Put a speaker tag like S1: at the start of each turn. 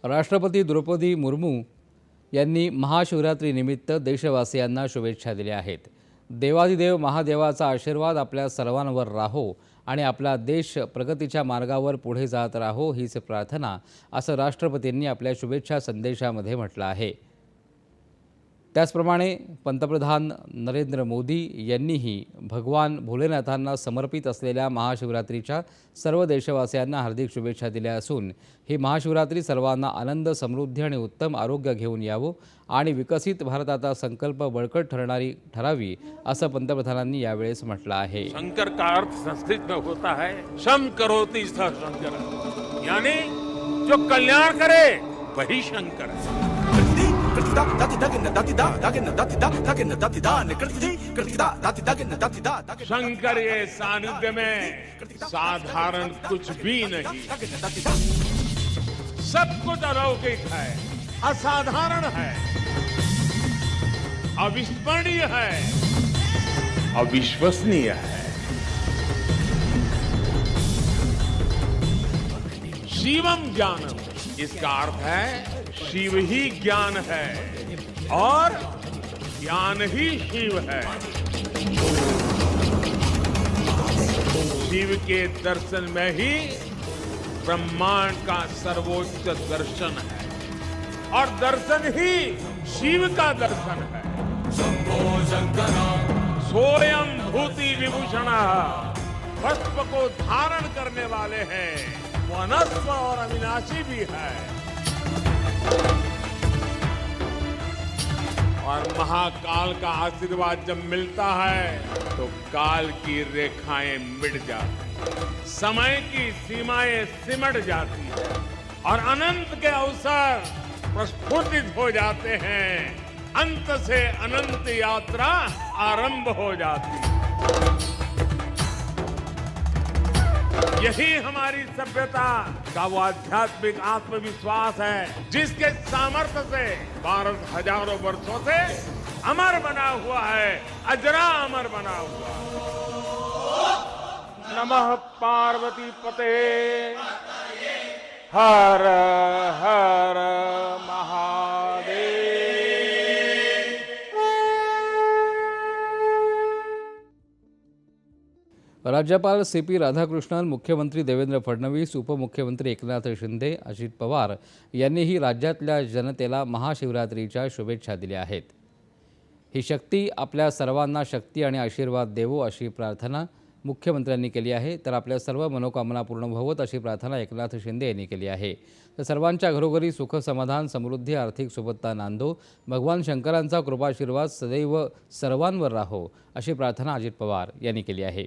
S1: राष्ट्रपती द्रौपदी मुर्मू यांनी महाशिवरात्रीनिमित्त देशवासियांना शुभेच्छा दिल्या आहेत। देवादिदेव महादेवाचा आशीर्वाद आपल्या सर्वांवर राहो आणि आपला देश प्रगतीच्या मार्गावर पुढे जात राहो हीच प्रार्थना, असं राष्ट्रपतींनी आपल्या शुभेच्छा संदेशामध्ये म्हटलं आहे। त्याचप्रमाणे पंतप्रधान नरेंद्र मोदी यांनीही भगवान भोलेनाथांना समर्पित असलेल्या महाशिवरात्रीच्या सर्व देशवासियांना हार्दिक शुभेच्छा दिल्या असून ही महाशिवरात्री सर्वांना आनंद, समृद्धी आणि उत्तम आरोग्य घेऊन यावो आणि विकसित भारताचा संकल्प बळकट ठरावी, असं पंतप्रधानांनी यावेळेस म्हटलं आहे।
S2: शंकर का अर्थ संस्कृत में होता है शम करोति सह शंकर, यानी जो कल्याण करे वही शंकर है। शंकर के सानिध्य में साधारण कुछ भी नहीं, सब कुछ अलौकिक है, असाधारण है, अविस्मरणीय है, अविश्वसनीय है। शिवम ज्ञानम, इसका अर्थ है शिव ही ज्ञान है और ज्ञान ही शिव है। शिव के दर्शन में ही ब्रह्मांड का सर्वोच्च दर्शन है और दर्शन ही शिव का दर्शन है। सोयम भूति विभूषण, पुष्प को धारण करने वाले हैं, वो अनस्व और अविनाशी भी है और महाकाल का आशीर्वाद जब मिलता है तो काल की रेखाएं मिट जाती, समय की सीमाएं सिमट जाती है और अनंत के अवसर प्रस्फुटित हो जाते हैं। अंत से अनंत यात्रा आरंभ हो जाती है। यही हमारी सभ्यता का वो आध्यात्मिक आत्मविश्वास है जिसके सामर्थ्य से भारत हजारों वर्षों से अमर बना हुआ है, अजरा अमर बना हुआ है। नमः पार्वती पते, हर हर महादेव।
S1: राज्यपाल CP राधाकृष्णन, मुख्यमंत्री देवेंद्र फडणवीस, उपमुख्यमंत्री एकनाथ शिंदे, अजित पवार यांनीही राज्यातल्या जनतेला महाशिवरात्रीच्या शुभेच्छा दिल्या आहेत। ही शक्ती आपल्या सर्वांना शक्ती आणि आशीर्वाद देवो अशी प्रार्थना मुख्यमंत्र्यांनी केली आहे, तर आपल्या सर्व मनोकामना पूर्ण व्हावत अशी प्रार्थना एकनाथ शिंदे यांनी केली आहे। तर सर्वांच्या घरोघरी सुख, समाधान, समृद्धी, आर्थिक सुबत्ता नांदो, भगवान शंकरांचा कृपाशीर्वाद सदैव सर्वांवर राहो अशी प्रार्थना अजित पवार यांनी केली आहे।